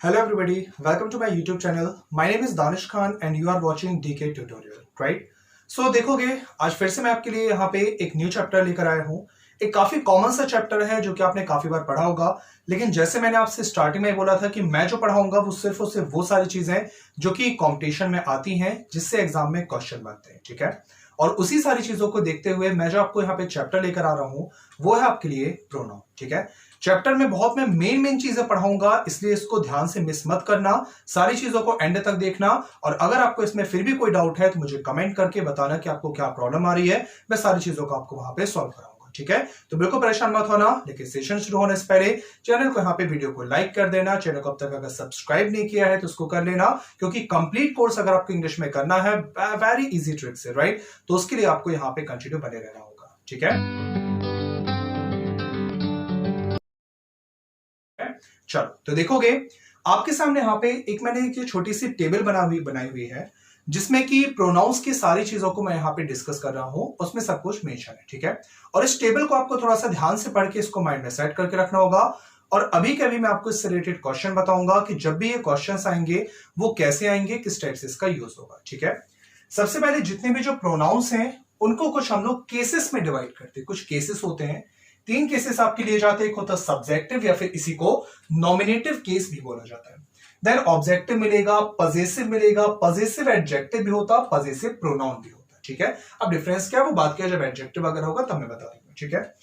Hello everybody, welcome to my YouTube channel. My name is Danish Khan and you are watching DK Tutorial, right? So देखोगे आज फिर से मैं आपके लिए यहाँ पे एक न्यू चैप्टर लेकर आया हूँ। एक काफी कॉमन सा चैप्टर है जो कि आपने काफी बार पढ़ा होगा, लेकिन जैसे मैंने आपसे स्टार्टिंग में बोला था कि मैं जो पढ़ाऊंगा वो सिर्फ और सिर्फ वो सारी चीजें जो कि कॉम्पिटिशन में आती हैं, जिससे एग्जाम में क्वेश्चन बनते हैं, ठीक है। और उसी सारी चीजों को देखते हुए मैं जो आपको यहाँ पे चैप्टर लेकर आ रहा हूँ वो है आपके लिए प्रोनाउन, ठीक है। चैप्टर में बहुत मैं मेन चीजें पढ़ाऊंगा, इसलिए इसको ध्यान से मिस मत करना, सारी चीजों को एंड तक देखना। और अगर आपको इसमें फिर भी कोई डाउट है तो मुझे कमेंट करके बताना कि आपको क्या प्रॉब्लम आ रही है, मैं सारी चीजों को आपको वहां पे सॉल्व कराऊंगा, ठीक है। तो बिल्कुल परेशान मत होना, लेकिन सेशन शुरू होने से पहले चैनल को यहाँ पे वीडियो को लाइक कर देना। चैनल को अब तक अगर सब्सक्राइब नहीं किया है तो उसको कर लेना, क्योंकि कंप्लीट कोर्स अगर आपको इंग्लिश में करना है वेरी इजी ट्रिक से, राइट, तो उसके लिए आपको यहाँ पे कंटिन्यू बने रहना होगा, ठीक है। चलो तो देखोगे आपके सामने यहाँ पे एक मैंने एक छोटी सी टेबल बनाई हुई है, जिसमें कि प्रोनाउंस की सारी चीजों को मैं यहाँ पे डिस्कस कर रहा हूं, उसमें सब कुछ मेंशन है, ठीक है। और इस टेबल को आपको थोड़ा सा ध्यान से पढ़ के इसको माइंड में सेट करके रखना होगा। और अभी के अभी मैं आपको इससे रिलेटेड क्वेश्चन बताऊंगा कि जब भी ये क्वेश्चन आएंगे वो कैसे आएंगे, किस टाइप से इसका यूज होगा, ठीक है। सबसे पहले जितने भी जो प्रोनाउंस हैं उनको कुछ हम लोग केसेस में डिवाइड करते हैं। कुछ केसेस होते हैं, 3 केसेस आपके लिए जाते हैं। एक होता है सब्जेक्टिव या फिर इसी को नॉमिनेटिव केस भी बोला जाता है। देन ऑब्जेक्टिव मिलेगा, पजेसिव मिलेगा, पजेसिव एडजेक्टिव भी होता है, पजेसिव प्रोनाउन भी होता है, ठीक है। अब डिफरेंस क्या है वो बात किया जब एडजेक्टिव अगर होगा तब मैं बता दूंगा, ठीक है।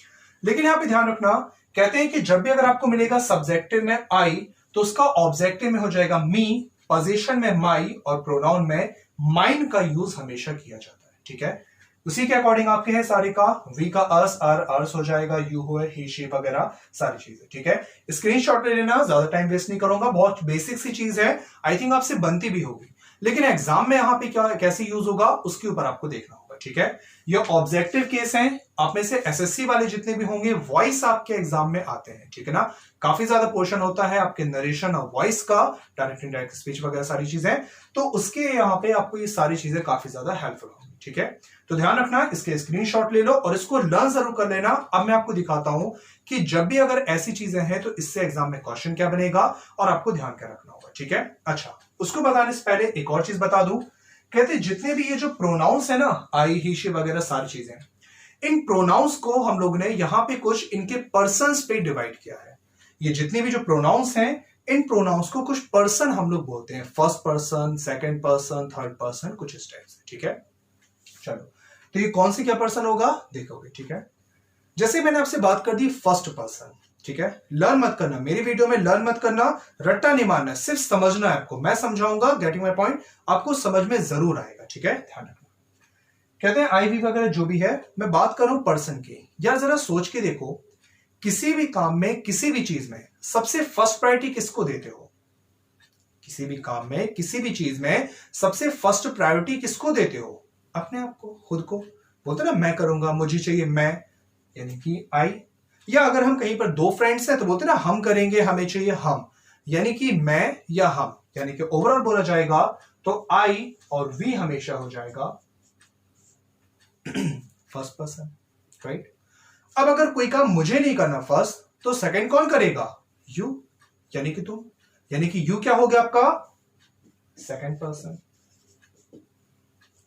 लेकिन यहां पे ध्यान रखना, कहते हैं कि जब भी अगर आपको मिलेगा सब्जेक्टिव में आई तो उसका ऑब्जेक्टिव में हो जाएगा मी, पोजीशन में माई और प्रोनाउन में माइन का यूज हमेशा किया जाता है, ठीक है। उसी के अकॉर्डिंग आपके हैं सारे का, वी का अस, अर्स हो जाएगा, यू हो, ही, शी वगैरह सारी चीजें, ठीक है। स्क्रीनशॉट ले लेना, ज्यादा टाइम वेस्ट नहीं करूंगा, बहुत बेसिक सी चीज है, आई थिंक आपसे बनती भी होगी, लेकिन एग्जाम में यहाँ पे क्या कैसे यूज होगा उसके ऊपर आपको देखना होगा, ठीक है। ये ऑब्जेक्टिव केस हैं, आप में से एसएससी वाले जितने भी होंगे वॉइस आपके एग्जाम में आते हैं, ठीक है ना। काफी ज्यादा पोर्शन होता है आपके नरेशन और वॉइस का, डायरेक्ट इनडायरेक्ट स्पीच वगैरह सारी चीजें, तो उसके यहाँ पे आपको ये सारी चीजें काफी ज्यादा हेल्पफुल होंगी, ठीक है। तो ध्यान रखना, इसके स्क्रीनशॉट ले लो और इसको लर्न जरूर कर लेना। अब मैं आपको दिखाता हूं कि जब भी अगर ऐसी चीजें हैं तो इससे एग्जाम में क्वेश्चन क्या बनेगा और आपको ध्यान क्या रखना होगा, ठीक है। अच्छा, उसको बताने से पहले एक और चीज बता दूं, कहते जितने भी ये जो प्रोनाउंस है ना, आई, ही, शी वगैरह सारी चीजें, इन प्रोनाउंस को हम लोग ने यहां पे कुछ इनके पर्सन्स पे डिवाइड किया है। ये जितने भी जो प्रोनाउंस हैं, इन प्रोनाउंस को कुछ पर्सन हम लोग बोलते हैं, first person, second person, third person, कुछ इस टाइप से, ठीक है। चलो, तो ये कौन सी क्या पर्सन होगा देखोगे, ठीक है। जैसे मैंने आपसे बात कर दी फर्स्ट पर्सन, ठीक है। लर्न मत करना, मेरी वीडियो में लर्न मत करना, रट्टा नहीं मारना, सिर्फ समझना है आपको, मैं समझाऊंगा, गेटिंग माय पॉइंट, आपको समझ में जरूर आएगा, ठीक है, ध्यान रखना। कहते हैं आई वी वगैरह जो भी है, मैं बात करूं पर्सन की। यार जरा सोच के देखो, किसी भी काम में, किसी भी चीज में सबसे फर्स्ट प्रायोरिटी किसको देते हो? किसी भी काम में, किसी भी चीज में सबसे फर्स्ट प्रायोरिटी किसको देते हो? अपने आप को, खुद को। बोलते ना मैं करूंगा, मुझे चाहिए मैं, यानी कि आई। या अगर हम कहीं पर 2 फ्रेंड्स हैं तो बोलते ना हम करेंगे, हमें चाहिए हम, यानी कि मैं या हम, यानी कि ओवरऑल बोला जाएगा तो आई और वी हमेशा हो जाएगा फर्स्ट पर्सन, राइट। अब अगर कोई काम मुझे नहीं करना फर्स्ट, तो सेकंड कौन करेगा? यू, यानी कि तुम, यानी कि यू क्या हो गया आपका? Second person.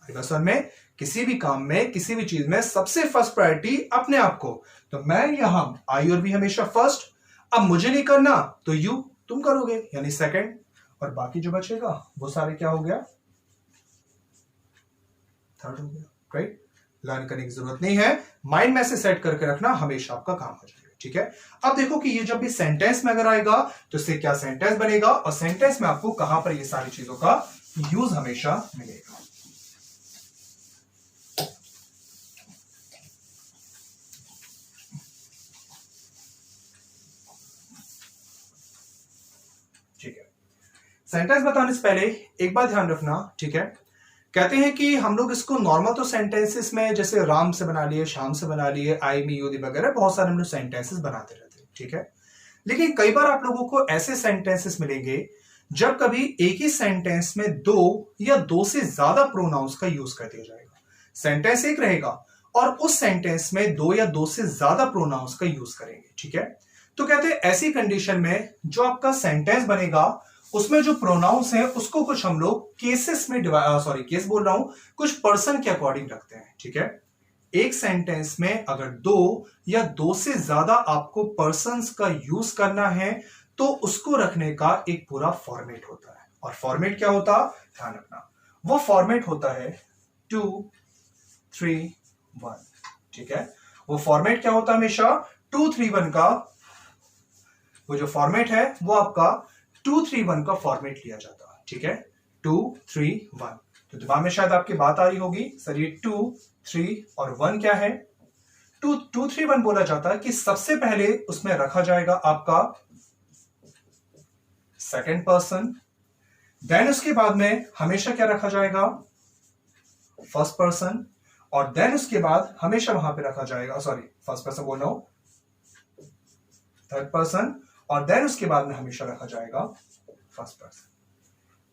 पर्सन में किसी भी काम में, किसी भी चीज में सबसे फर्स्ट प्रायोरिटी अपने आप को, तो मैं या हम, आई और वी हमेशा फर्स्ट। अब मुझे नहीं करना तो यू, तुम करोगे, यानी सेकंड, और बाकी जो बचेगा वो सारे क्या हो गया? थर्ड हो गया, राइट। लर्न करने की जरूरत नहीं है, माइंड में से सेट करके रखना, हमेशा आपका काम हो जाएगा, ठीक है। अब देखो कि ये जब भी सेंटेंस में अगर आएगा तो इससे क्या सेंटेंस बनेगा, और सेंटेंस में आपको कहां पर ये सारी चीजों का यूज हमेशा मिलेगा। ठीक है, सेंटेंस बताने से पहले एक बात ध्यान रखना, ठीक है। कहते हैं कि हम लोग इसको नॉर्मल तो सेंटेंसेस में जैसे राम से बना लिए, शाम से बना लिए, आई, मी, यू वगैरह बहुत सारे हम लोग सेंटेंसेस बनाते रहते हैं, ठीक है। लेकिन कई बार आप लोगों को ऐसे सेंटेंसेस मिलेंगे जब कभी एक ही सेंटेंस में 2 या 2 से ज्यादा प्रोनाउंस का यूज कर दिया जाएगा। सेंटेंस एक रहेगा और उस सेंटेंस में 2 या 2 से ज्यादा प्रोनाउंस का यूज करेंगे, ठीक है। तो कहते हैं ऐसी कंडीशन में जो आपका सेंटेंस बनेगा उसमें जो प्रोनाउंस है उसको कुछ हम लोग केसेस में केस बोल रहा हूं, कुछ पर्सन के अकॉर्डिंग रखते हैं, ठीक है। एक सेंटेंस में अगर दो या दो से ज्यादा आपको पर्सन्स का यूज करना है तो उसको रखने का एक पूरा फॉर्मेट होता है। और फॉर्मेट क्या होता, ध्यान रखना, वो फॉर्मेट होता है 2 3 1, ठीक है। वो फॉर्मेट क्या होता है, हमेशा 2 3 1 का, वो जो फॉर्मेट है वो आपका 2 3 1 का फॉर्मेट लिया जाता है, ठीक है। 2 3 1, तो दिमाग में शायद आपकी बात आ रही होगी, सर ये 2 3 और 1 क्या है। 2 2 3 1 बोला जाता है कि सबसे पहले उसमें रखा जाएगा आपका सेकंड पर्सन, देन उसके बाद में हमेशा क्या रखा जाएगा, फर्स्ट पर्सन, और देन उसके बाद हमेशा वहां पे रखा जाएगा, फर्स्ट पर्सन बोल रहा हूं, थर्ड पर्सन, और देन उसके बाद में हमेशा रखा जाएगा फर्स्ट पर्सन।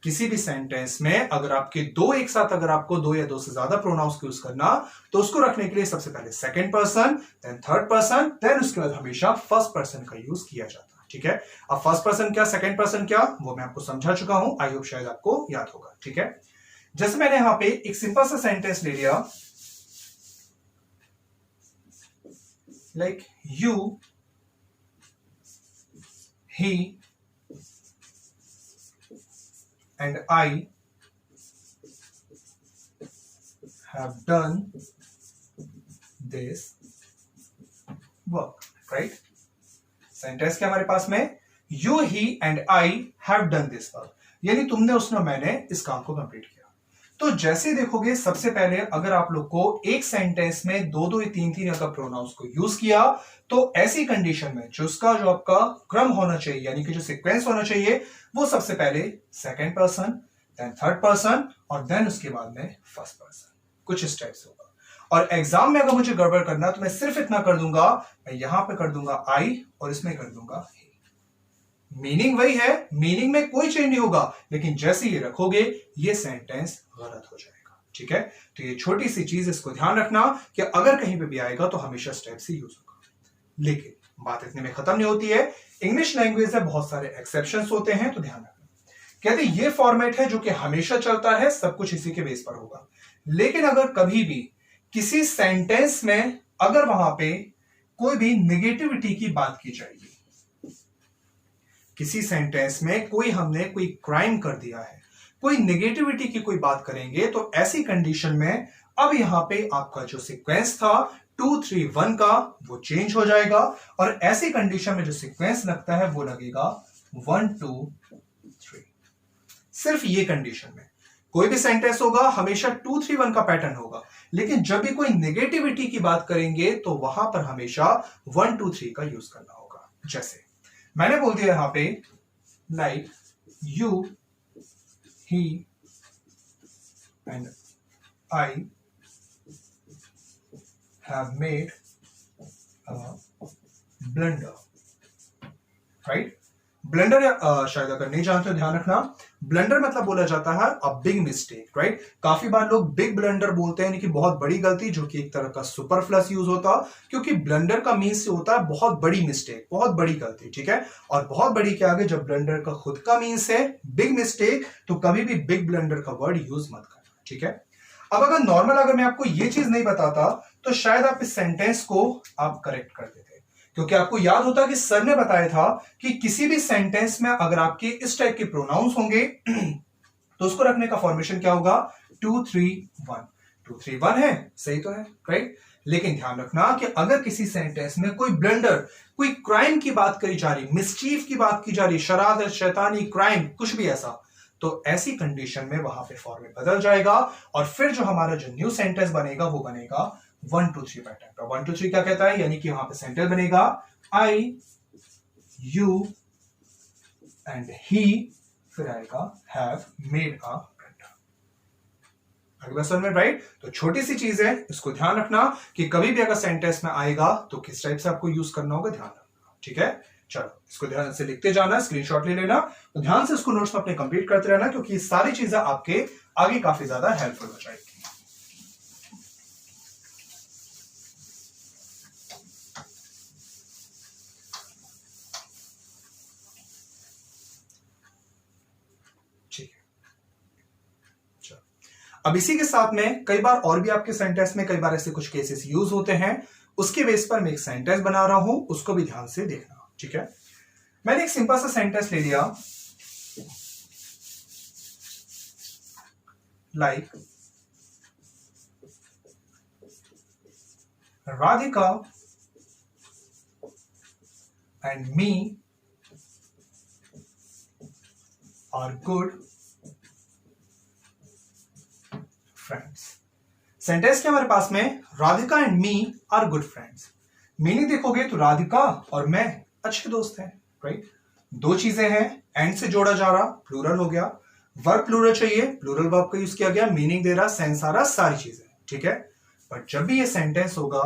किसी भी सेंटेंस में अगर आपके दो एक साथ, अगर आपको दो या दो से ज्यादा प्रोनाउंस यूज करना, तो उसको रखने के लिए सबसे पहले second person, then third person, then उसके बाद हमेशा फर्स्ट पर्सन का यूज किया जाता है, ठीक है। अब फर्स्ट पर्सन क्या, सेकंड पर्सन क्या, वो मैं आपको समझा चुका हूं, आई होप शायद आपको याद होगा, ठीक है। जैसे मैंने यहां पे एक सिंपल सा सेंटेंस ले लिया, like you, he and I have done this work, right? Sentence क्या हमारे पास में, you, he and I have done this work, यानी तुमने, उसने, मैंने इस काम को कंप्लीट किया। तो जैसे देखोगे, सबसे पहले अगर आप लोग को एक सेंटेंस में दो दो या तीन तीन अगर प्रोनाउंस को यूज किया, तो ऐसी कंडीशन में जो उसका जो आपका क्रम होना चाहिए, यानी कि जो सीक्वेंस होना चाहिए, वो सबसे पहले second person, then third person, और देन उसके बाद में फर्स्ट पर्सन, कुछ इस टाइप से होगा। और एग्जाम में अगर मुझे गड़बड़ करना तो मैं सिर्फ इतना कर दूंगा, मैं यहां पे कर दूंगा आई और इसमें कर दूंगा he। मीनिंग वही है, मीनिंग में कोई चेंज नहीं होगा, लेकिन जैसे ये रखोगे ये सेंटेंस गलत हो जाएगा, ठीक है। तो ये छोटी सी चीज, इसको ध्यान रखना कि अगर कहीं पे भी आएगा तो हमेशा स्टेप से यूज होगा। लेकिन बात इतने में खत्म नहीं होती है, इंग्लिश लैंग्वेज में बहुत सारे एक्सेप्शंस होते हैं, तो ध्यान रखना। कहते ये फॉर्मेट है जो कि हमेशा चलता है, सब कुछ इसी के बेस पर होगा। लेकिन अगर कभी भी किसी सेंटेंस में अगर वहां पे कोई भी निगेटिविटी की बात की जाएगी, किसी सेंटेंस में हमने कोई क्राइम कर दिया है, कोई नेगेटिविटी की कोई बात करेंगे, तो ऐसी कंडीशन में अब यहां पे आपका जो सीक्वेंस था 2 3 1 का, वो चेंज हो जाएगा, और ऐसी कंडीशन में जो सीक्वेंस लगता है वो लगेगा 1 2 3। सिर्फ ये कंडीशन में कोई भी सेंटेंस होगा हमेशा 2 3 1 का पैटर्न होगा, लेकिन जब भी कोई नेगेटिविटी की बात करेंगे तो वहां पर हमेशा 1 2 3 का यूज करना होगा। जैसे मैंने बोल दिया यहां पे, like you, he and I have made a blunder, right. Blunder शायद अगर नहीं जानते हो ध्यान रखना, ब्लंडर मतलब बोला जाता है अ बिग मिस्टेक, राइट। काफी बार लोग बिग ब्लंडर बोलते हैं, यानी कि बहुत बड़ी गलती, जो कि एक तरह का सुपरफ्लस यूज होता, क्योंकि ब्लंडर का मीन्स से होता है बहुत बड़ी मिस्टेक, बहुत बड़ी गलती, ठीक है। और बहुत बड़ी के आगे जब ब्लंडर का खुद का मीन्स है बिग मिस्टेक, तो कभी भी बिग ब्लंडर का वर्ड यूज मत करना, ठीक है। अब अगर नॉर्मल अगर मैं आपको ये चीज नहीं बताता तो शायद आप इस सेंटेंस को आप करेक्ट कर देते, क्योंकि आपको याद होता कि सर ने बताया था कि किसी भी सेंटेंस में अगर आपके इस टाइप के प्रोनाउंस होंगे तो उसको रखने का फॉर्मेशन क्या होगा, 2 3 1। 2 3 1 है, सही तो है, राइट। लेकिन ध्यान रखना कि अगर किसी सेंटेंस में कोई ब्लंडर, कोई क्राइम की बात करी जा रही, मिसचीफ की बात की जा रही, शरारत, शैतानी, क्राइम, कुछ भी ऐसा, तो ऐसी कंडीशन में वहां पे फॉर्मेट बदल जाएगा, और फिर जो हमारा जो न्यू सेंटेंस बनेगा वो बनेगा 1 2 3 पैटर्न का। 1 2 3 क्या कहता है, यानी कि वहां पे सेंटेंस बनेगा आई, यू एंड ही, फिर आएगा हैव मेड अ ब्लंडर। आगे बात समझ में, राइट। तो छोटी सी चीज है, इसको ध्यान रखना कि कभी भी अगर सेंटेंस में आएगा तो किस टाइप से आपको यूज करना होगा, ध्यान रखना, ठीक है। चलो इसको ध्यान से लिखते जाना, स्क्रीनशॉट ले लेना, तो ध्यान से इसको नोट्स में अपने कंप्लीट करते रहना, क्योंकि ये सारी चीजें आपके आगे काफी ज्यादा हेल्पफुल हो जाएगी। अब इसी के साथ में कई बार और भी आपके सेंटेंस में कई बार ऐसे कुछ केसेस यूज होते हैं, उसके बेस पर मैं एक सेंटेंस बना रहा हूं, उसको भी ध्यान से देखना। ठीक है, मैंने एक सिंपल सा सेंटेंस ले लिया, like Radhika and me are good friends. Sentence के हमारे पास में Radhika and me are good friends. Meaning देखोगे तो राधिका और मैं अच्छे दोस्त हैं, राइट। दो चीजें हैं, एंड से जोड़ा जा रहा, प्लूरल हो गया, वर्ब प्लूरल चाहिए, प्लूरल वर्ब का यूज किया गया, मीनिंग दे रहा, सेंस आ रहा, सारी चीजें। ठीक है, बट जब भी ये सेंटेंस होगा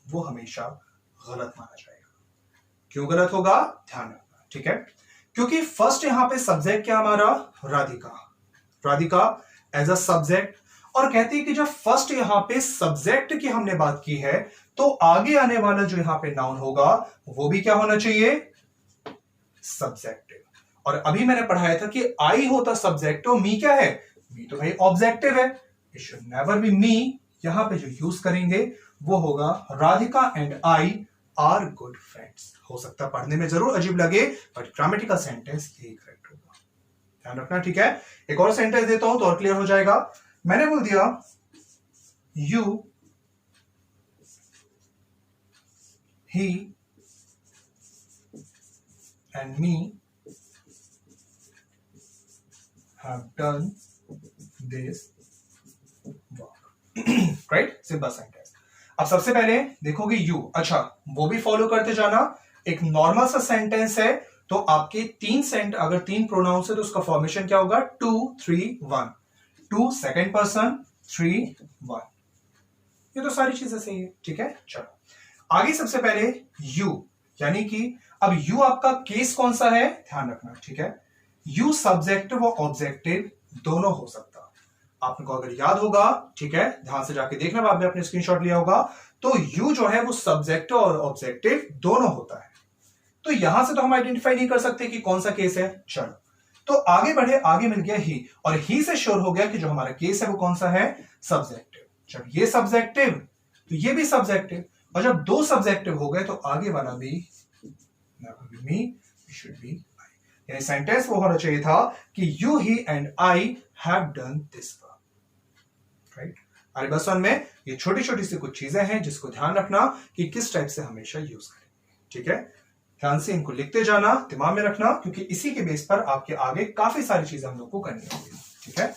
वो हमेशा गलत माना जाएगा। क्यों गलत होगा, ध्यान रखना। ठीक है, क्योंकि फर्स्ट यहां पे सब्जेक्ट क्या हमारा, Radhika, Radhika as a subject, और कहती है कि जब फर्स्ट यहां पे सब्जेक्ट की हमने बात की है तो आगे आने वाला जो यहां पे नाउन होगा वो भी क्या होना चाहिए, सब्जेक्टिव। और अभी मैंने पढ़ाया था कि आई होता सब्जेक्ट और मी क्या है, मी तो भाई ऑब्जेक्टिव है, इट शुड नेवर बी मी। यहां पे जो यूज करेंगे वो होगा Radhika and I R good friends. हो सकता है पढ़ने में जरूर अजीब लगे, बट ग्रामेटिकल सेंटेंस यही करेक्ट होगा, ध्यान रखना। ठीक है, एक और सेंटेंस देता हूं तो और क्लियर हो जाएगा। मैंने बोल दिया you, he and me have done this work, right, simple sentence. अब सबसे पहले देखोगे यू, अच्छा वो भी फॉलो करते जाना। एक नॉर्मल सा सेंटेंस है तो आपके अगर तीन प्रोनाउंस है तो उसका फॉर्मेशन क्या होगा, 2 3 1, 2 सेकंड पर्सन, 3 1, ये तो सारी चीजें सही है। ठीक है, चलो आगे सबसे पहले यू, यानी कि अब यू आपका केस कौन सा है, ध्यान रखना। ठीक है, यू सब्जेक्टिव और ऑब्जेक्टिव दोनों हो सकता, आपको अगर याद होगा, ठीक है, ध्यान से जाके देखना, आपने अपने स्क्रीनशॉट लिया होगा, तो यू जो है वो सब्जेक्टिव और ऑब्जेक्टिव दोनों होता है। तो यहां से तो हम आइडेंटिफाई नहीं कर सकते कि कौन सा केस है। चलो तो आगे बढ़े, आगे मिल गया ही, और ही से श्योर हो गया कि जो हमारा केस है वो कौन सा है, सब्जेक्टिव। जब ये सब्जेक्टिव तो ये भी सब्जेक्टिव, और जब दो सब्जेक्टिव हो गए तो आगे वाला भी मी, शुड बी आई। यानी सेंटेंस वो होना चाहिए था कि you, he and I have done this work, right. अरे बस में ये छोटी छोटी सी कुछ चीजें हैं जिसको ध्यान रखना कि किस टाइप से हमेशा यूज करेंगे। ठीक है, ध्यान से इनको लिखते जाना, दिमाग में रखना, क्योंकि इसी के बेस पर आपके आगे काफी सारी चीजें हम लोग को करनी होगी। ठीक है,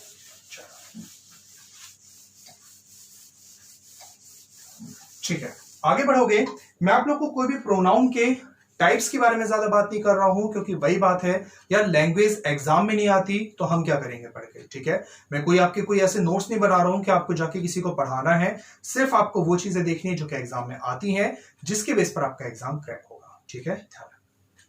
ठीक है, आगे बढ़ोगे। मैं आप लोग को कोई भी प्रोनाउन के टाइप्स के बारे में ज्यादा बात नहीं कर रहा हूं, क्योंकि वही बात है यार, लैंग्वेज एग्जाम में नहीं आती तो हम क्या करेंगे पढ़ के। ठीक है, मैं कोई ऐसे नोट्स नहीं बना रहा हूं कि आपको जाके किसी को पढ़ाना है, सिर्फ आपको वो चीजें देखनी है जो कि एग्जाम में आती हैं, जिसके बेस पर आपका एग्जाम क्रैक होगा। ठीक है, ध्यान।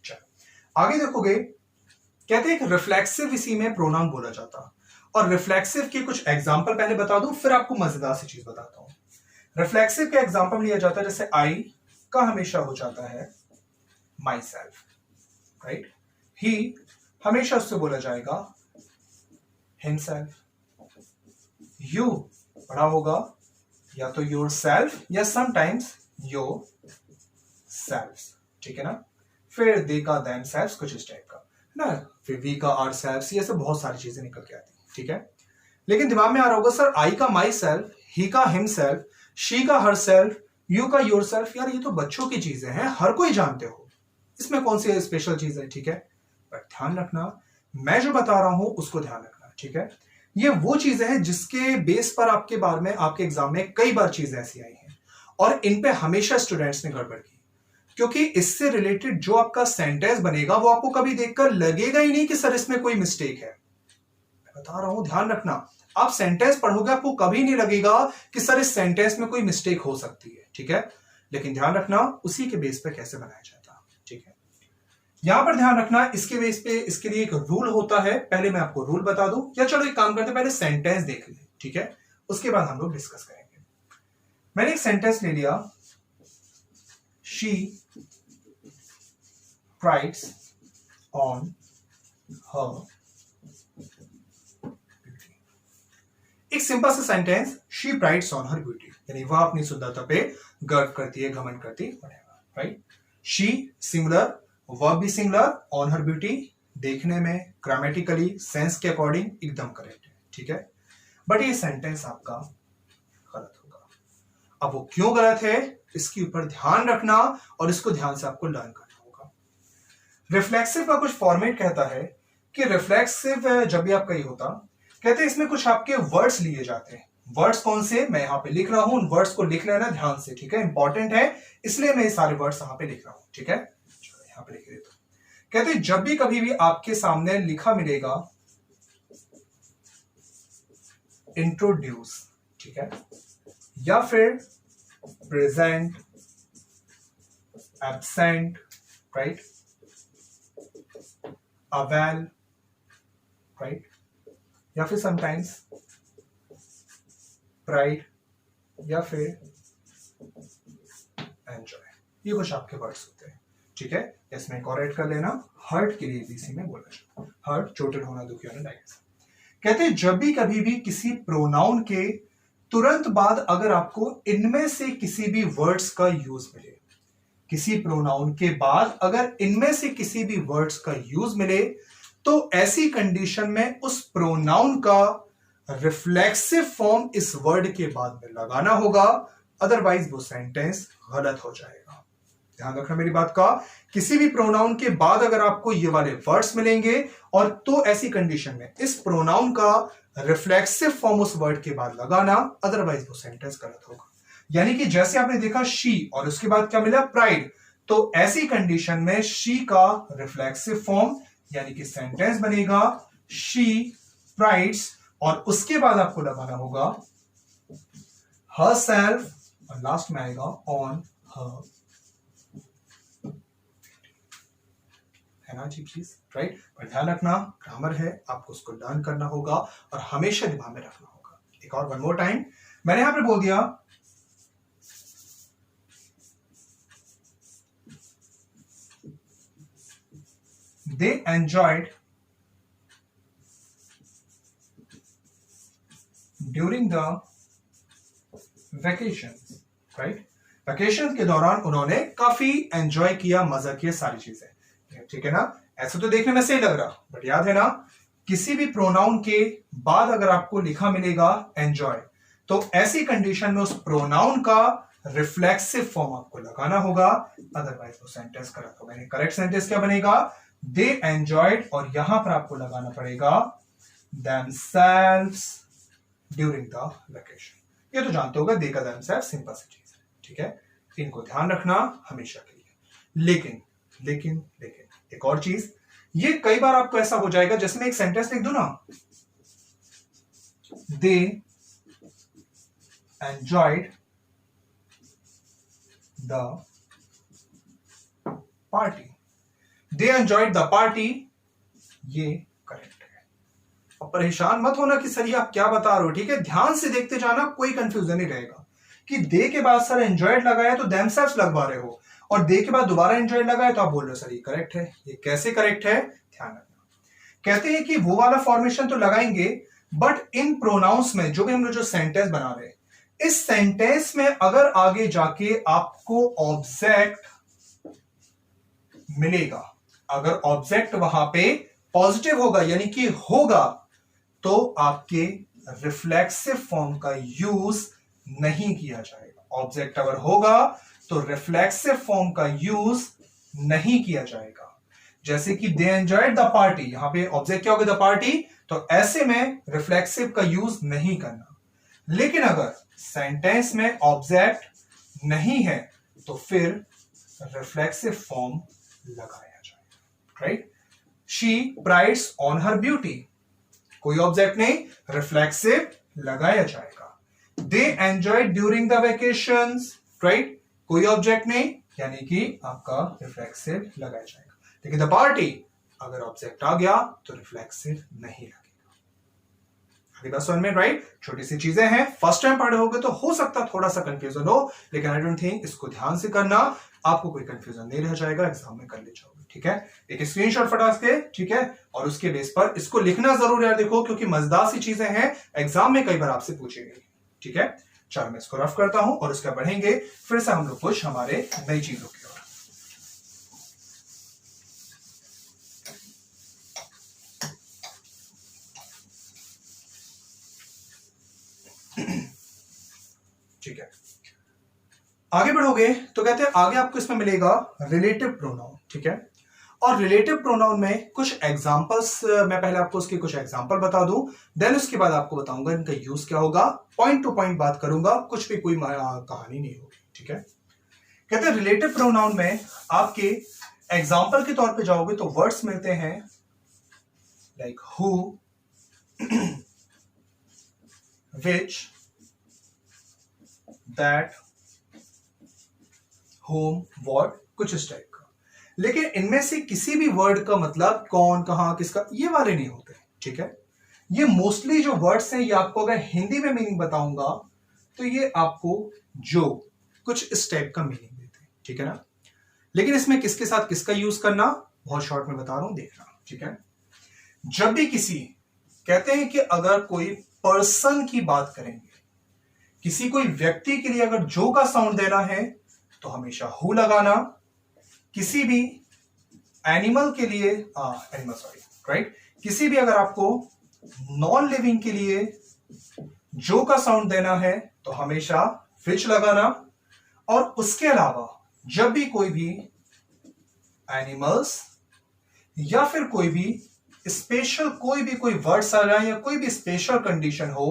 चलो आगे देखोगे, कहते हैं कि रिफ्लेक्सिव इसी में प्रोनाउन बोला जाता, और रिफ्लेक्सिव के कुछ एग्जाम्पल पहले बता दूं, फिर आपको मजेदार सी चीज बताता हूं। रिफ्लेक्सिव का एग्जाम्पल लिया जाता है, जैसे आई का हमेशा हो जाता है माई सेल्फ, राइट। ही हमेशा उससे बोला जाएगा हिमसेल्फ। यू बड़ा होगा या तो योर सेल्फ या समटाइम्स योर सेल्फ। ठीक है ना, फिर दे का देम सेल्फ, कुछ इस टाइप का ना, फिर वी का आर सेल्फ, ये सब बहुत सारी चीजें निकल के आती है। ठीक है, लेकिन दिमाग में आ रहा होगा सर, आई का माई सेल्फ, ही का हिम सेल्फ, शी का हर सेल्फ, यू का योर सेल्फ, यार ये तो बच्चों की चीजें हैं, हर कोई जानते हो, इसमें कौन सी स्पेशल चीज है। ठीक है, बट ध्यान रखना, मैं जो बता रहा हूं उसको ध्यान रखना। ठीक है, ये वो चीजें हैं जिसके बेस पर आपके बारे में, आपके एग्जाम में कई बार चीजें ऐसी आई हैं, और इन पे हमेशा स्टूडेंट्स ने गड़बड़ की, क्योंकि इससे रिलेटेड जो आपका सेंटेंस बनेगा वो आपको कभी देखकर लगेगा ही नहीं कि सर इसमें कोई मिस्टेक है। मैं बता रहा हूं, ध्यान रखना, आप सेंटेंस पढ़ोगे आपको कभी नहीं लगेगा कि सर इस सेंटेंस में कोई मिस्टेक हो सकती है। ठीक है, लेकिन ध्यान रखना उसी के बेस पे कैसे बनाया जाता है। ठीक है, यहां पर ध्यान रखना, इसके बेस पे इसके लिए एक रूल होता है, पहले मैं आपको रूल बता दूं, या चलो एक काम करते हैं, पहले सेंटेंस देख ले। ठीक है, उसके बाद हम लोग डिस्कस करेंगे। मैंने एक सेंटेंस ले लिया, she writes on her beauty। एक सिंपल सा sentence, she prides on her beauty, यानी वह अपनी सुंदरता पे गर्व करती है, घमंड करती है, राइट। शी सिंगुलर, वर्ब भी सिंगुलर, ऑन हर ब्यूटी देखने में ग्रामेटिकली सेंस के अकॉर्डिंग एकदम करेक्ट है, ठीक है। बट ये सेंटेंस आपका गलत होगा। अब वो क्यों गलत है इसके ऊपर ध्यान रखना और इसको ध्यान से आपको लर्न करना होगा। रिफ्लेक्सिव का कुछ फॉर्मेट कहता है कि रिफ्लेक्सिव जब भी आपका ये होता, कहते हैं इसमें कुछ आपके वर्ड्स लिए जाते हैं। वर्ड्स कौन से, मैं यहां पे लिख रहा हूं, उन वर्ड्स को लिख लेना ध्यान से, ठीक है, इंपॉर्टेंट है, इसलिए मैं ये सारे वर्ड्स यहां पे लिख रहा हूं, ठीक है। चलो यहां पे लिख देता हूं। कहते हैं जब भी कभी भी आपके सामने लिखा मिलेगा इंट्रोड्यूस, ठीक है, या फिर present, absent, right, avail, right, या फिर समटाइम्स प्राइड, या फिर एंजॉय, ये कुछ आपके वर्ड्स होते हैं, ठीक है। इसमें एक और ऐड कर लेना, हर्ट के लिए भी इसी में बोला जाता है, हर्ट चोटिल होना, दुखी होना, डायग्नोस। कहते हैं जब भी कभी भी किसी प्रोनाउन के तुरंत बाद अगर आपको इनमें से किसी भी वर्ड्स का यूज मिले, किसी प्रोनाउन के बाद अगर इनमें से किसी भी वर्ड्स का यूज मिले, तो ऐसी कंडीशन में उस प्रोनाउन का रिफ्लेक्सिव फॉर्म इस वर्ड के बाद में लगाना होगा, अदरवाइज वो सेंटेंस गलत हो जाएगा। ध्यान रखना मेरी बात का, किसी भी प्रोनाउन के बाद अगर आपको ये वाले वर्ड्स मिलेंगे और तो ऐसी कंडीशन में इस प्रोनाउन का रिफ्लेक्सिव फॉर्म उस वर्ड के बाद लगाना, अदरवाइज वो सेंटेंस गलत होगा। यानी कि जैसे आपने देखा शी और उसके बाद क्या मिला, प्राइड, तो ऐसी कंडीशन में शी का रिफ्लेक्सिव फॉर्म यानी कि सेंटेंस बनेगा शी प्राइड्स, और उसके बाद आपको लगाना होगा herself, और लास्ट में आएगा ऑन हर, है ना अजीब चीज, राइट। पर ध्यान रखना ग्रामर है, आपको उसको लर्न करना होगा और हमेशा दिमाग में रखना होगा। एक और वन मोर टाइम, मैंने यहां पे बोल दिया they enjoyed during the vacations, right. Vacation के दौरान उन्होंने काफी एंजॉय किया, मजा किया, सारी चीजें, ठीक है ना। ऐसा तो देखने में सही लग रहा, बट याद है ना, किसी भी प्रोनाउन के बाद अगर आपको लिखा मिलेगा एंजॉय, तो ऐसी कंडीशन में उस प्रोनाउन का रिफ्लेक्सिव फॉर्म आपको लगाना होगा, अदरवाइज वो सेंटेंस गलत होगा। यानी करेक्ट सेंटेंस क्या बनेगा, दे एंजॉयड, और यहां पर आपको लगाना पड़ेगा themselves ड्यूरिंग द वेकेशन। ये तो जानते होगा, दे का themselves सिंपल सी चीज है, ठीक है, इनको ध्यान रखना हमेशा के लिए। लेकिन लेकिन लेकिन एक और चीज, ये कई बार आपको ऐसा हो जाएगा, जैसे मैं एक सेंटेंस लिख दूं ना, they enjoyed the party, they enjoyed the party, ये करेक्ट है। अब परेशान मत होना कि सर ये आप क्या बता रहे हो, ठीक है, ध्यान से देखते जाना, कोई कंफ्यूजन नहीं रहेगा कि दे के बाद सर एंजॉयड लगाया तो themselves लगवा रहे हो, और दे के बाद दोबारा एंजॉयड लगाया तो आप बोल रहे हो सर ये करेक्ट है। ये कैसे करेक्ट है, ध्यान रखना। कहते हैं कि वो वाला फॉर्मेशन तो लगाएंगे, बट इन प्रोनाउंस में जो भी हम लोग जो सेंटेंस बना रहे हैं, इस सेंटेंस में अगर आगे जाके आपको ऑब्जेक्ट मिलेगा, अगर ऑब्जेक्ट वहां पे पॉजिटिव होगा यानी कि होगा, तो आपके रिफ्लेक्सिव फॉर्म का यूज नहीं किया जाएगा। ऑब्जेक्ट अगर होगा तो रिफ्लेक्सिव फॉर्म का यूज नहीं किया जाएगा। जैसे कि दे एंजॉयड द पार्टी, यहां पे ऑब्जेक्ट क्या होगा, द पार्टी, तो ऐसे में रिफ्लेक्सिव का यूज नहीं करना। लेकिन अगर सेंटेंस में ऑब्जेक्ट नहीं है तो फिर रिफ्लेक्सिव फॉर्म लगाया जाएगा, right. She prides on her beauty, कोई ऑब्जेक्ट नहीं, रिफ्लेक्सिव लगाया जाएगा। They enjoyed during the vacations, right, कोई ऑब्जेक्ट नहीं, यानी कि आपका रिफ्लेक्सिव लगाया जाएगा। लेकिन द पार्टी, अगर ऑब्जेक्ट आ गया तो रिफ्लेक्सिव नहीं लगेगा। अभी बस वन में, राइट, छोटी सी चीजें हैं, फर्स्ट टाइम पढ़े होगे तो हो सकता थोड़ा सा कंफ्यूजन हो, लेकिन आई डोंट थिंक, इसको ध्यान से करना, आपको कोई कंफ्यूजन नहीं रह जाएगा, एग्जाम में कर ले जाओगे। ठीक है, एक स्क्रीनशॉट फटा के, ठीक है, और उसके बेस पर इसको लिखना जरूर है, देखो क्योंकि मजेदार सी चीजें हैं, एग्जाम में कई बार आपसे पूछी गई। ठीक है, चलो मैं इसको रफ करता हूं और उसके बढ़ेंगे फिर से हम लोग कुछ हमारे नई चीजों की ओर। ठीक है, आगे बढ़ोगे तो कहते हैं आगे आपको इसमें मिलेगा रिलेटिव प्रोनाउन। ठीक है, और रिलेटिव प्रोनाउन में कुछ एग्जांपल्स, मैं पहले आपको उसके कुछ एग्जांपल बता दूं, देन उसके बाद आपको बताऊंगा इनका यूज क्या होगा, पॉइंट टू पॉइंट बात करूंगा, कुछ भी कोई कहानी नहीं होगी। ठीक है, कहते हैं रिलेटिव प्रोनाउन में आपके एग्जांपल के तौर पे जाओगे तो वर्ड्स मिलते हैं like who, which, that, home, what, कुछ इस टाइप का। लेकिन इनमें से किसी भी वर्ड का मतलब कौन, कहां, किसका, ये वाले नहीं होते। ठीक है, ये मोस्टली जो वर्ड्स हैं ये आपको अगर हिंदी में मीनिंग बताऊंगा तो ये आपको जो कुछ इस टाइप का मीनिंग देते हैं। ठीक है ना, लेकिन इसमें किसके साथ किसका यूज करना बहुत शॉर्ट में बता रहा हूं, देखना। ठीक है, जब भी किसी कहते हैं कि अगर कोई पर्सन की बात करेंगे, किसी कोई व्यक्ति के लिए अगर जो का साउंड देना है तो हमेशा हु लगाना, किसी भी एनिमल के लिए एनिमल सॉरी राइट, किसी भी अगर आपको नॉन लिविंग के लिए जो का साउंड देना है तो हमेशा विच लगाना, और उसके अलावा जब भी कोई भी एनिमल्स या फिर कोई भी स्पेशल कोई भी कोई वर्ड्स आ जाए या कोई भी स्पेशल कंडीशन हो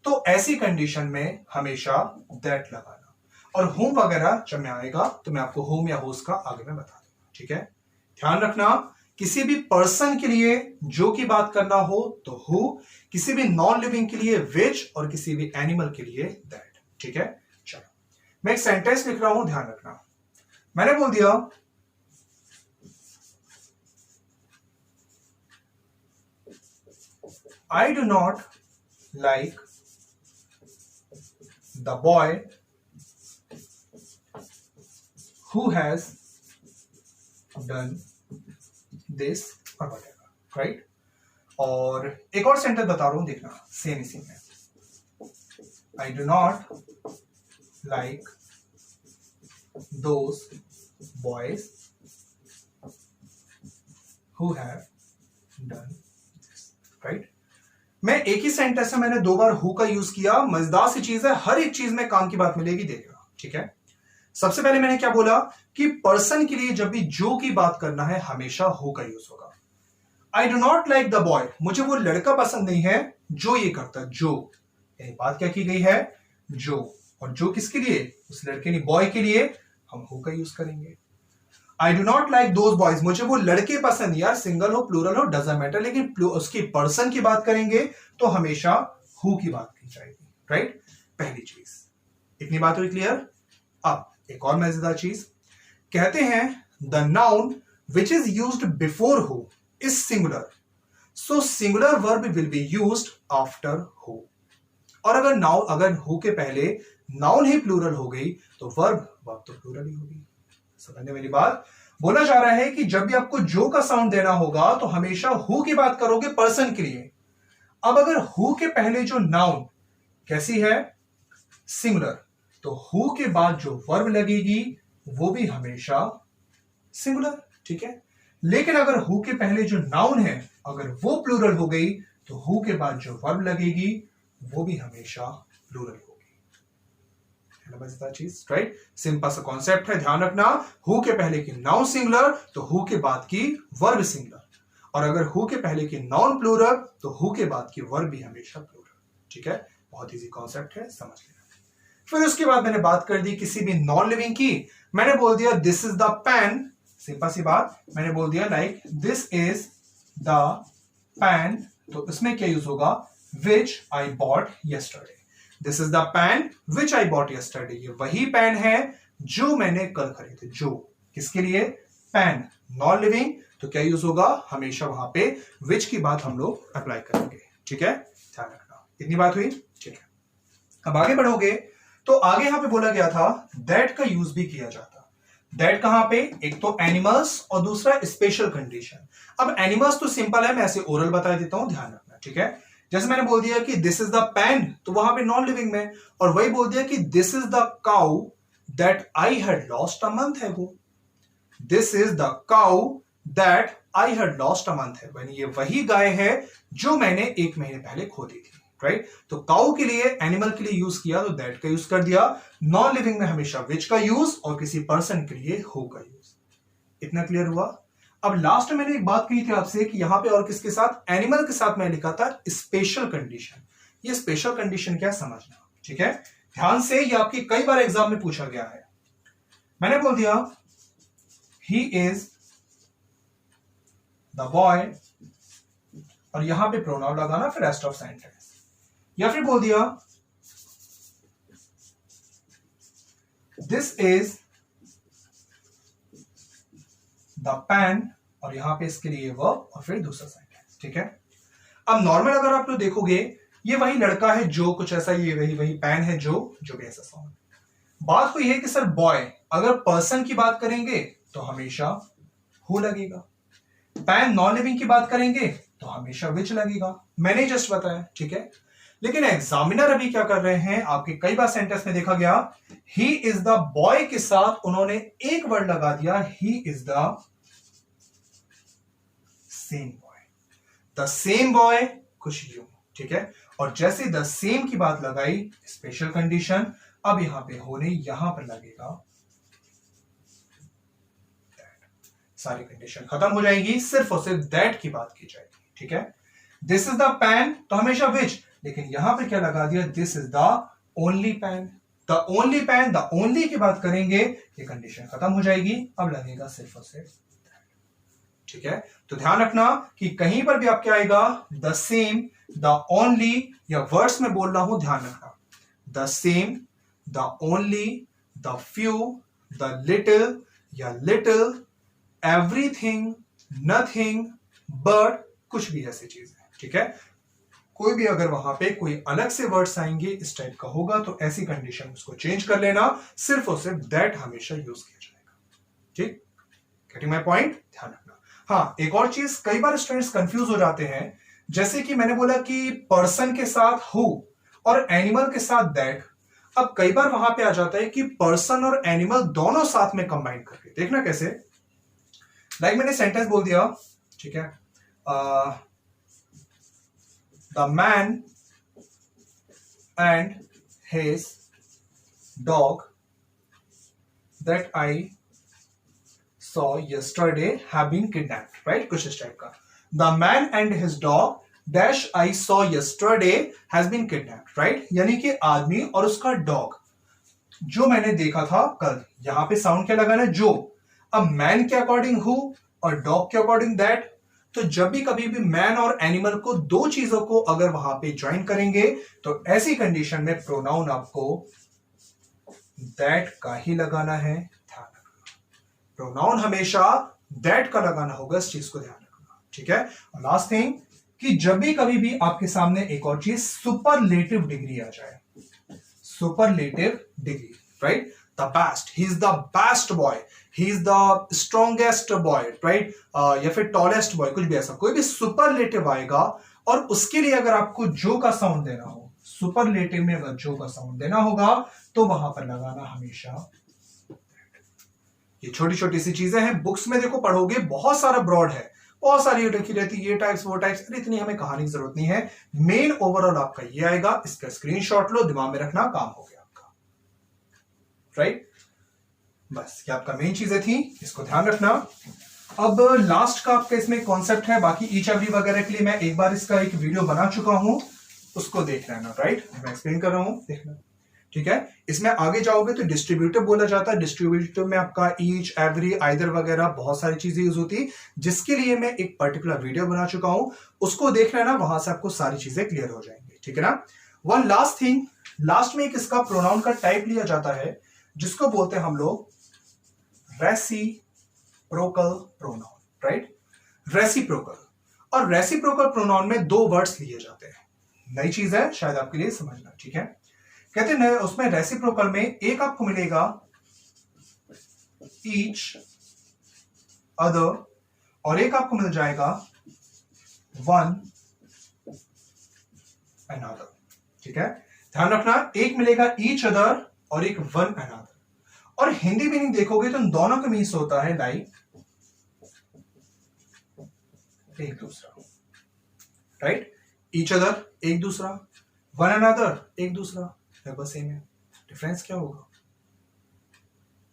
तो ऐसी कंडीशन में हमेशा दैट लगाना, और होम वगैरह जब में आएगा तो मैं आपको होम या होस्ट का आगे में बता दूंगा। ठीक है, ध्यान रखना, किसी भी पर्सन के लिए जो की बात करना हो तो हु, किसी भी नॉन लिविंग के लिए विच, और किसी भी एनिमल के लिए दैट। ठीक है, चलो मैं एक सेंटेंस लिख रहा हूं, ध्यान रखना। मैंने बोल दिया I do not like the boy who has done this or whatever, right? और एक और सेंटेंस बता रहा हूं, देखना सेम इसी में, I do not like those boys who have done this, right? मैं एक ही सेंटेंस में मैंने दो बार हु का यूज किया, मजेदार सी चीज है, हर एक चीज में काम की बात मिलेगी, देखना। ठीक है, सबसे पहले मैंने क्या बोला कि पर्सन के लिए जब भी जो की बात करना है हमेशा हु का यूज होगा। I do not like the boy, मुझे वो लड़का पसंद नहीं है जो ये करता है, जो, यही बात क्या की गई है, जो, और जो किसके लिए, उस लड़के ने, बॉय के लिए हम हु का यूज करेंगे। I do not like those boys, मुझे वो लड़के पसंद, यार सिंगल हो प्लूरल हो डजंट मैटर, लेकिन उसकी पर्सन की बात करेंगे तो हमेशा हु की बात की जाएगी, राइट? पहली चीज, इतनी बात हुई क्लियर। अब एक और मजेदार चीज, कहते हैं the noun which is used before who is singular, so singular verb will be used after who. और अगर नाउन, अगर हु के पहले नाउन ही प्लूरल हो गई तो वर्ब तो प्लूरल ही होगी। समझने मेरी बात? बोला जा रहा है कि जब भी आपको जो का साउंड देना होगा तो हमेशा हु की बात करोगे पर्सन के लिए। अब अगर हु के पहले जो नाउन कैसी है, सिंगुलर, तो हु के बाद जो वर्ब लगेगी वो भी हमेशा सिंगुलर, ठीक है। लेकिन अगर हु के पहले जो नाउन है अगर वो प्लूरल हो गई तो हु के बाद जो वर्ब लगेगी वो भी हमेशा प्लूरल होगी। चीज, राइट? सिंपल सा कॉन्सेप्ट है, ध्यान रखना। हु के पहले की नाउन सिंगुलर तो हु के बाद की वर्ब सिंगुलर, और अगर हु के पहले की नाउन प्लूरल तो हु के बाद की वर्ब भी हमेशा प्लूरल, ठीक है। बहुत इजी कॉन्सेप्ट है, समझ लेना। फिर उसके बाद मैंने बात कर दी किसी भी नॉन लिविंग की। मैंने बोल दिया this is the pen, simple सी बात, मैंने बोल दिया like this is the pen, तो इसमें क्या यूज होगा, which I bought yesterday. This is the pen which I bought yesterday, ये वही पेन है जो मैंने कल खरीदे। जो किसके लिए, पेन, नॉन लिविंग, तो क्या यूज होगा, हमेशा वहां पे विच की बात हम लोग अप्लाई करेंगे, ठीक है। ध्यान रखना, इतनी बात हुई, ठीक है। अब आगे बढ़ोगे तो आगे यहां पे बोला गया था दैट का यूज भी किया जाता। दैट कहां पे, एक तो एनिमल्स और दूसरा स्पेशल कंडीशन। अब एनिमल्स तो सिंपल है, मैं ऐसे ओरल बता देता हूं, ध्यान रखना, ठीक है। जैसे मैंने बोल दिया कि दिस इज द पेन, तो वहां पे नॉन लिविंग में, और वही बोल दिया कि this is the cow that I had lost a month ago. This is the cow that I had lost a month ago, यानी ये वही गाय है जो मैंने 1 महीने पहले खो दी थी, राइट। तो काउ के लिए, एनिमल के लिए यूज किया तो दैट का यूज कर दिया, नॉन लिविंग में हमेशा विच का यूज, और किसी पर्सन के लिए हु का यूज। इतना क्लियर हुआ। अब लास्ट में मैंने एक बात कही थी आपसे कि यहां पे और किसके साथ, एनिमल के साथ मैं लिखा था स्पेशल कंडीशन। ये स्पेशल कंडीशन क्या समझना, ठीक है, ध्यान से, ये आपकी कई बार एग्जाम में पूछा गया है। मैंने बोल दिया ही इज द बॉय, और यहां पे प्रोनाउन लगाना, फिर रेस्ट ऑफ सेंटेंस, या फिर बोल दिया दिस इज द पेन, और यहां पे इसके लिए वर्ब, और फिर दूसरा सेंटेंस, ठीक है। अब नॉर्मल अगर आप लोग देखोगे, ये वही लड़का है जो, कुछ ऐसा, ये वही पेन है जो भी ऐसा साउंड। बात हुई है कि सर बॉय, अगर पर्सन की बात करेंगे तो हमेशा हु लगेगा, पैन नॉन लिविंग की बात करेंगे तो हमेशा विच लगेगा, मैंने जस्ट बताया, ठीक है। लेकिन एग्जामिनर अभी क्या कर रहे हैं, आपके कई बार सेंटेंस में देखा गया, ही इज द बॉय के साथ उन्होंने एक वर्ड लगा दिया, he is the same boy. The same boy कुछ यूं, ठीक है, और जैसे द सेम की बात लगाई, स्पेशल कंडीशन, अब यहां पे होने, यहां पर लगेगा सारी कंडीशन खत्म हो जाएगी, सिर्फ और सिर्फ दैट की बात की जाएगी, ठीक है। दिस इज द पेन, तो हमेशा विच, लेकिन यहां पे क्या लगा दिया, this is the only pen. The only pen, the only की बात करेंगे, ये कंडीशन खत्म हो जाएगी, अब लगेगा सिर्फ और सिर्फ, ठीक है। तो ध्यान रखना कि कहीं पर भी आपके आएगा द सेम, द ओनली, या वर्ड्स में बोल रहा हूं, ध्यान रखना, the same, the only, the few, the little, या लिटिल, एवरीथिंग, नथिंग, बट, कुछ भी ऐसी चीज है, ठीक है। कोई भी अगर वहां पे कोई अलग से वर्ड्स आएंगे इस टाइप का होगा, तो ऐसी कंडीशन उसको चेंज कर लेना, सिर्फ और सिर्फ दैट हमेशा यूज किया जाएगा, ठीक। गेटिंग माय पॉइंट, ध्यान रखना। हाँ, एक और चीज, कई बार स्टूडेंट्स कंफ्यूज हो जाते हैं, जैसे कि मैंने बोला कि पर्सन के साथ हु और एनिमल के साथ दैट। अब कई बार वहां पे आ जाता है कि पर्सन और एनिमल दोनों साथ में कंबाइन करके, देखना कैसे। लाइक मैंने सेंटेंस बोल दिया, ठीक है, the man and his dog that I saw yesterday have been kidnapped, right? कुछ इस टाइप का, the man and his dog dash I saw yesterday has been kidnapped, right? यानी कि आदमी और उसका डॉग जो मैंने देखा था कल, यहां पे साउंड क्या लगाना है, जो। अब मैन के अकॉर्डिंग हु और डॉग के अकॉर्डिंग दैट, तो जब भी कभी भी मैन और एनिमल को, दो चीजों को अगर वहां पे ज्वाइन करेंगे, तो ऐसी कंडीशन में प्रोनाउन आपको दैट का ही लगाना है, प्रोनाउन हमेशा दैट का लगाना होगा, इस चीज को ध्यान रखना, ठीक है। और लास्ट थिंग कि जब भी कभी भी आपके सामने एक और चीज सुपरलेटिव डिग्री आ जाए, superlative degree, right, the best, he is the best boy, he is the strongest boy, right, या फिर टॉलेस्ट बॉय, कुछ भी ऐसा, कोई भी सुपरलेटिव आएगा और उसके लिए अगर आपको जो का साउंड देना हो, सुपरलेटिव में अगर जो का साउंड देना होगा, तो वहां पर लगाना हमेशा। ये छोटी छोटी सी चीजें हैं, बुक्स में देखो पढ़ोगे, बहुत सारा ब्रॉड है, बहुत सारी लिखी रहती है, ये टाइप्स वो टाइप्स, इतनी हमें कहानी की जरूरत नहीं है। मेन ओवरऑल आपका ये आएगा, इसका स्क्रीनशॉट लो, दिमाग में रखना, काम हो गया आपका, राइट। बस ये आपका मेन चीजें थी, इसको ध्यान रखना। अब लास्ट का आपका इसमें कॉन्सेप्ट है, बाकी ईच एवरी वगैरह के लिए मैं एक बार इसका एक वीडियो बना चुका हूं, उसको देख लेना, राइट, मैं एक्सप्लेन कर रहा हूं, देखना, ठीक है। इसमें आगे जाओगे तो डिस्ट्रीब्यूटिव बोला जाता है, डिस्ट्रीब्यूटिव में आपका ईच, एवरी, आइदर वगैरह बहुत सारी चीजें यूज होती, जिसके लिए मैं एक पर्टिकुलर वीडियो बना चुका हूं, उसको देख लेना, वहां से आपको सारी चीजें क्लियर हो जाएंगी, ठीक है ना। वन लास्ट थिंग, लास्ट में एक इसका प्रोनाउन का टाइप लिया जाता है, जिसको बोलते हैं हम लोग रेसिप्रोकल प्रोनाउन, राइट, रेसिप्रोकल। और रेसिप्रोकल प्रोनाउन में दो वर्ड्स लिए जाते हैं, नई चीज है, शायद आपके लिए समझना, ठीक है। कहते हैं उसमें रेसिप्रोकल में एक आपको मिलेगा ईच अदर, और एक आपको मिल जाएगा वन अनदर। ठीक है, ध्यान रखना, एक मिलेगा ईच अदर और एक वन अनदर। और हिंदी मीनिंग देखोगे तो इन दोनों का मीन्स होता है लाइक एक दूसरा, राइट। ईच अदर एक दूसरा, वन अनदर एक दूसरा, लगभग सेम है। डिफरेंस क्या होगा?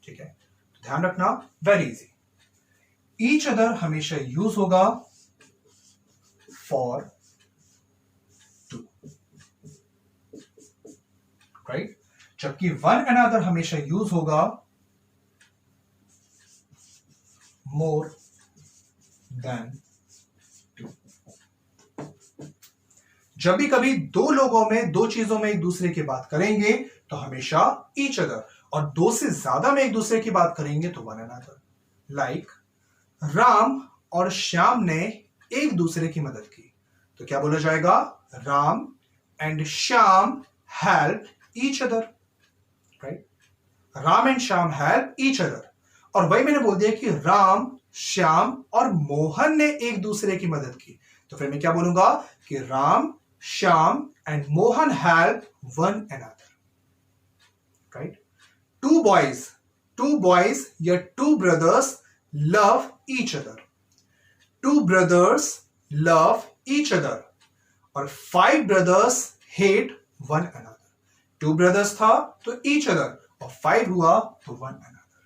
ठीक है, ध्यान रखना, वेरी इजी। ईच अदर हमेशा यूज होगा फॉर टू, राइट, जबकि वन अनदर हमेशा यूज होगा मोर देन टू। जब भी कभी दो लोगों में, दो चीजों में एक दूसरे की बात करेंगे तो हमेशा ईच अदर, और दो से ज्यादा में एक दूसरे की बात करेंगे तो वन अनदर। लाइक राम और श्याम ने एक दूसरे की मदद की, तो क्या बोला जाएगा? Ram and Shyam help each other, right. Ram and Shyam help each other. और वही मैंने बोल दिया कि राम, श्याम और मोहन ने एक दूसरे की मदद की, तो फिर मैं क्या बोलूंगा कि Ram, Shyam and Mohan help one another, right. Two boys या two brothers love each other, two brothers love each other, और 5 brothers hate one another. 2 brothers था तो ईच अदर, और 5 हुआ तो वन अनदर,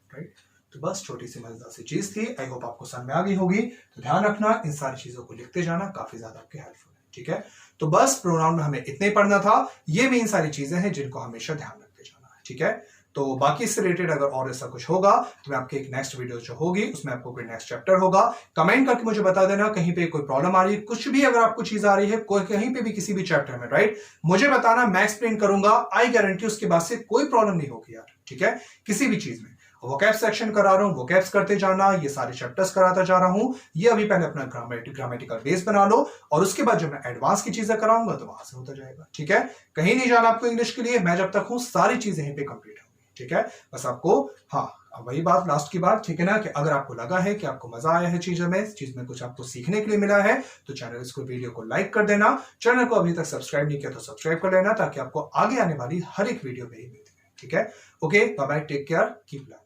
राइट। तो बस छोटी सी मजेदार सी चीज थी, आई होप आपको समझ में आ गई होगी। तो ध्यान रखना, इन सारी चीजों को लिखते जाना, काफी ज्यादा आपके हेल्पफुल है। ठीक है, तो बस प्रोनाउन में हमें इतने पढ़ना था, ये मेन सारी चीजें हैं जिनको हमेशा ध्यान रखते जाना है। ठीक है, तो बाकी इससे रिलेटेड अगर और ऐसा कुछ होगा तो मैं आपके एक नेक्स्ट वीडियो जो होगी उसमें आपको कोई नेक्स्ट चैप्टर होगा, कमेंट करके मुझे बता देना। कहीं पे कोई प्रॉब्लम आ रही है, कुछ भी अगर आपको चीज आ रही है, कोई कहीं पे भी किसी भी चैप्टर में, राइट, मुझे बताना, मैं एक्सप्लेन करूंगा। आई गारंटी उसके बाद से कोई प्रॉब्लम नहीं होगी यार। ठीक है, किसी भी चीज में वोकैब सेक्शन करा रहा हूं, वोकैब्स करते जाना, ये सारे चैप्टर्स कराता जा रहा हूं। ये अभी पहले अपना ग्रामेटिकल बेस बना लो, और उसके बाद जब मैं एडवांस की चीजें कराऊंगा तो वहां से होता जाएगा। ठीक है, कहीं नहीं जाना आपको इंग्लिश के लिए, मैं जब तक हूं सारी चीजें यहीं पे कंप्लीट होंगी। ठीक है, बस आपको, हाँ वही बात, लास्ट की बात, ठीक है ना, कि अगर आपको लगा है कि आपको मजा आया है चीज में कुछ आपको सीखने के लिए मिला है, तो चैनल इसको वीडियो को लाइक कर देना। चैनल को अभी तक सब्सक्राइब नहीं किया तो सब्सक्राइब कर लेना, ताकि आपको आगे आने वाली हर एक वीडियो में ही मिलती है। ठीक है, okay, bye bye, take care, keep learning.